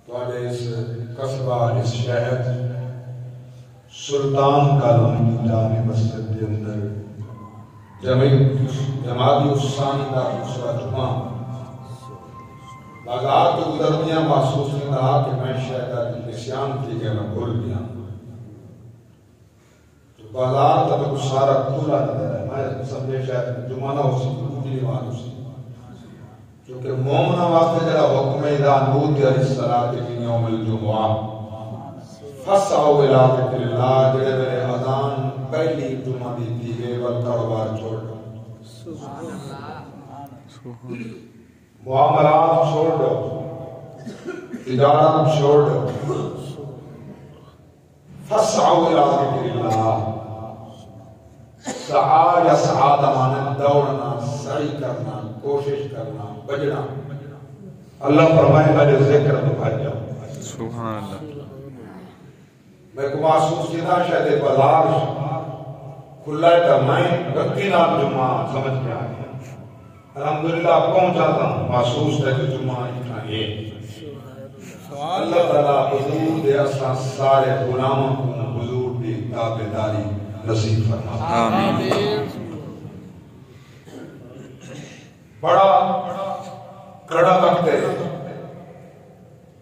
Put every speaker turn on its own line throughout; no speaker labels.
تواڈے اس قصبہ اس شہر سلطان کالونی جامع مسجد کے اندر جماعتی الثانی کا دوسرا جمعہ بازار تو گزرتیاں محسوس نہیں رہا کہ میں شاید نسیان تھی کہ میں بھول گیا تو بازار تب کچھ سارا کھلا نظر ہے میں سمجھے شاید جمعہ نہ ہو سکتی پوجلی مانو سی کیونکہ مومنہ واسطے جڑا حکم اذا نودی للصلاۃ من یوم الجمعہ فسعوا الی ذکر اللہ جڑے میرے اذان پہلی جمعہ دی تھی گئے وقت کاروبار چھوڑ دو سبحان اللہ معاملات چھوڑ دو تجارت چھوڑ دو فسعوا الی ذکر اللہ سعی یا سعاد مانند دوڑنا سعی کرنا کوشش کرنا بجنا اللہ فرمائے میرے ذکر تو بھائی جاؤ
سبحان اللہ
میں کو محسوس کیا شاید بازار کھلا ہے تو میں رکھی نام جمعہ سمجھ میں آ گیا الحمدللہ پہنچا تھا محسوس ہے کہ جمعہ اتنا یہ اللہ تعالیٰ حضور دے اساں سارے غلاموں کو حضور دی تابعداری نصیب فرما
آمین
بڑا کڑا وقت ہے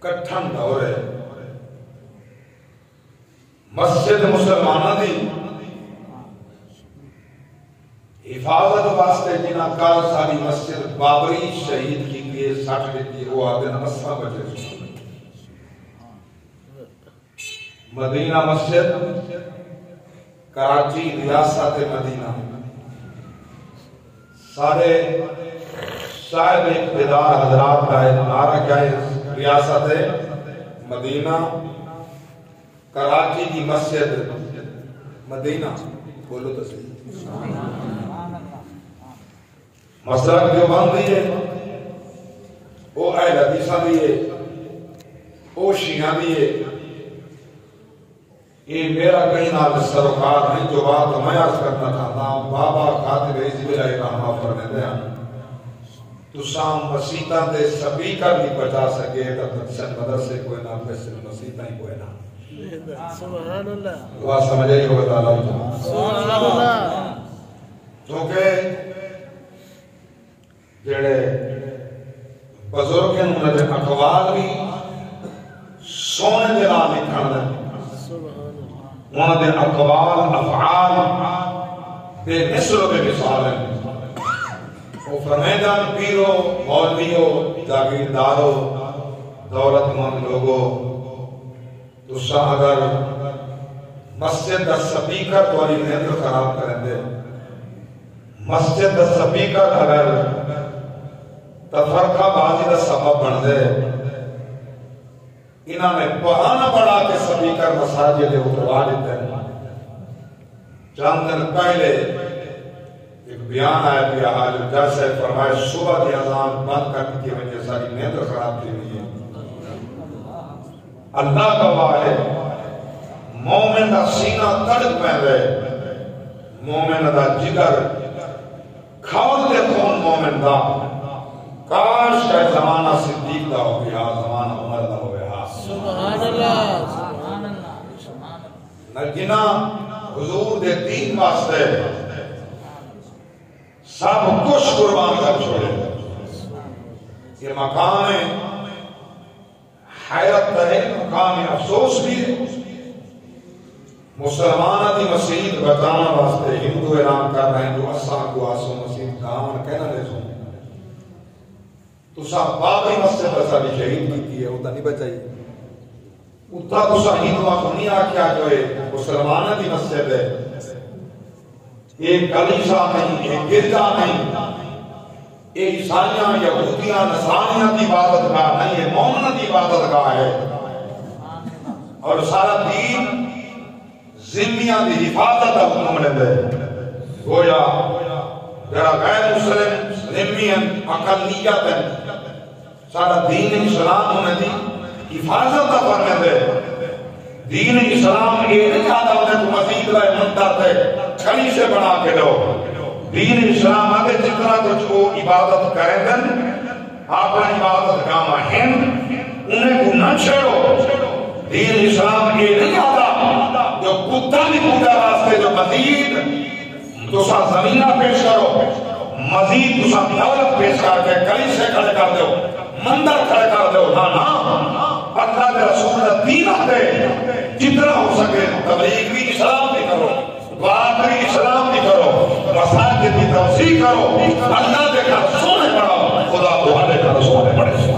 کٹھن دور ہے مسجد مسلمانہ دی حفاظت واسطے جنہ کال ساری مسجد بابری شہید کی لیے سٹ دیتی وہ آتے نمسا بچے مدینہ مسجد کراچی ریاست مدینہ سارے صاحب اقتدار حضرات کا نعرہ کیا ہے ریاست مدینہ کراچی کی مسجد مدینہ بولو تو صحیح مسلک جو بند دیئے وہ اہل حدیثہ دیئے وہ شیعہ دیئے یہ میرا کہیں نہ سروکار نہیں جو بات میں عرض کرنا تھا نام بابا خاتم عزیز بلائے رحمہ فرمے دیا تو سام مسیطہ دے سبھی کا بھی بچا سکے تب سن مدرسے کوئی نہ پیسے مسیطہ ہی کوئی نہ
سبحان اللہ
دعا سمجھے ہی ہوگا تعالیٰ
سبحان اللہ
کیونکہ جڑے بزرگ انہوں نے اقوال بھی سونے دلا لکھن دے انہوں نے اقوال افعال بے مثل و بے مثال ہیں وہ فرمیدان پیرو مولویو جاگیردارو دولت مند لوگو تو شاہ اگر مسجد دا سپیکر تواری نیندر خراب کریں دے مسجد دا سپیکر اگر تفرقہ بازی دا سبب بن دے انہوں نے بہانہ بڑھا کے سپیکر مساجد اتروا دیتے ہیں چند دن پہلے ایک بیان آیا کہ حاجر جج سے فرمائے صبح کی اذان بند کرنے کی وجہ ساری نیندر خراب کی ہوئی ہے اللہ گواہ ہے مومن دا سینہ تڑپ پہنڈے مومن دا جگر کھول دے خون مومن دا کاش کا زمانہ صدیق دا ہو گیا زمانہ عمر دا ہو گیا
سبحان اللہ سبحان اللہ
نگینا حضور دے دین واسطے سب کچھ قربان کر چھوڑے یہ مقام حیرت ہے مقام افسوس بھی ہے مسلمانہ دی مسجد بچانا واسطے ہندو اعلان کر رہے ہیں جو اساں کو آسو مسجد دامن کہنا لے سو تو سب بابری مسجد بسا بھی شہید کی ہے اتنا نہیں بچائی اتنا تو سا ہندوہ کو نہیں آکیا جو ہے مسلمانہ دی مسجد ہے ایک کلیسا نہیں ایک گرجا نہیں ایک عیسائیاں یہودیاں نصرانیاں دی عبادت گاہ نہیں ہے مومن دی عبادت گاہ ہے اور سارا دین ذمیاں دی حفاظت حکم نے دے گویا جرا غیر مسلم ذمیاں اقلیت سارا دین اسلام ہونے دی حفاظت فرمے دے دین اسلام یہ نہیں آتا ہونے تو مزید رہے منتر تھے چھڑی سے بنا کے دو دین اسلام آگے جتنا کچھ وہ عبادت کریں دن اپنا عبادت گاما ہند انہیں کو نہ چھیڑو. دین اسلام یہ نہیں آتا جو کتا بھی کتا راستے جو مزید تسا زمینہ پیش کرو، مزید تسا دولت پیش کر کے کلیسے کھڑے کر دو، مندر کھڑے کر دو. اللہ کے رسول کا دین آتے جتنا ہو سکے تبلیغ بھی اسلام بھی کرو، بات بھی اسلام بھی کرو، مساجد کی توسیع کرو، اللہ کے گھر سونے پڑھو، خدا تمہارے گھر سونے پڑے.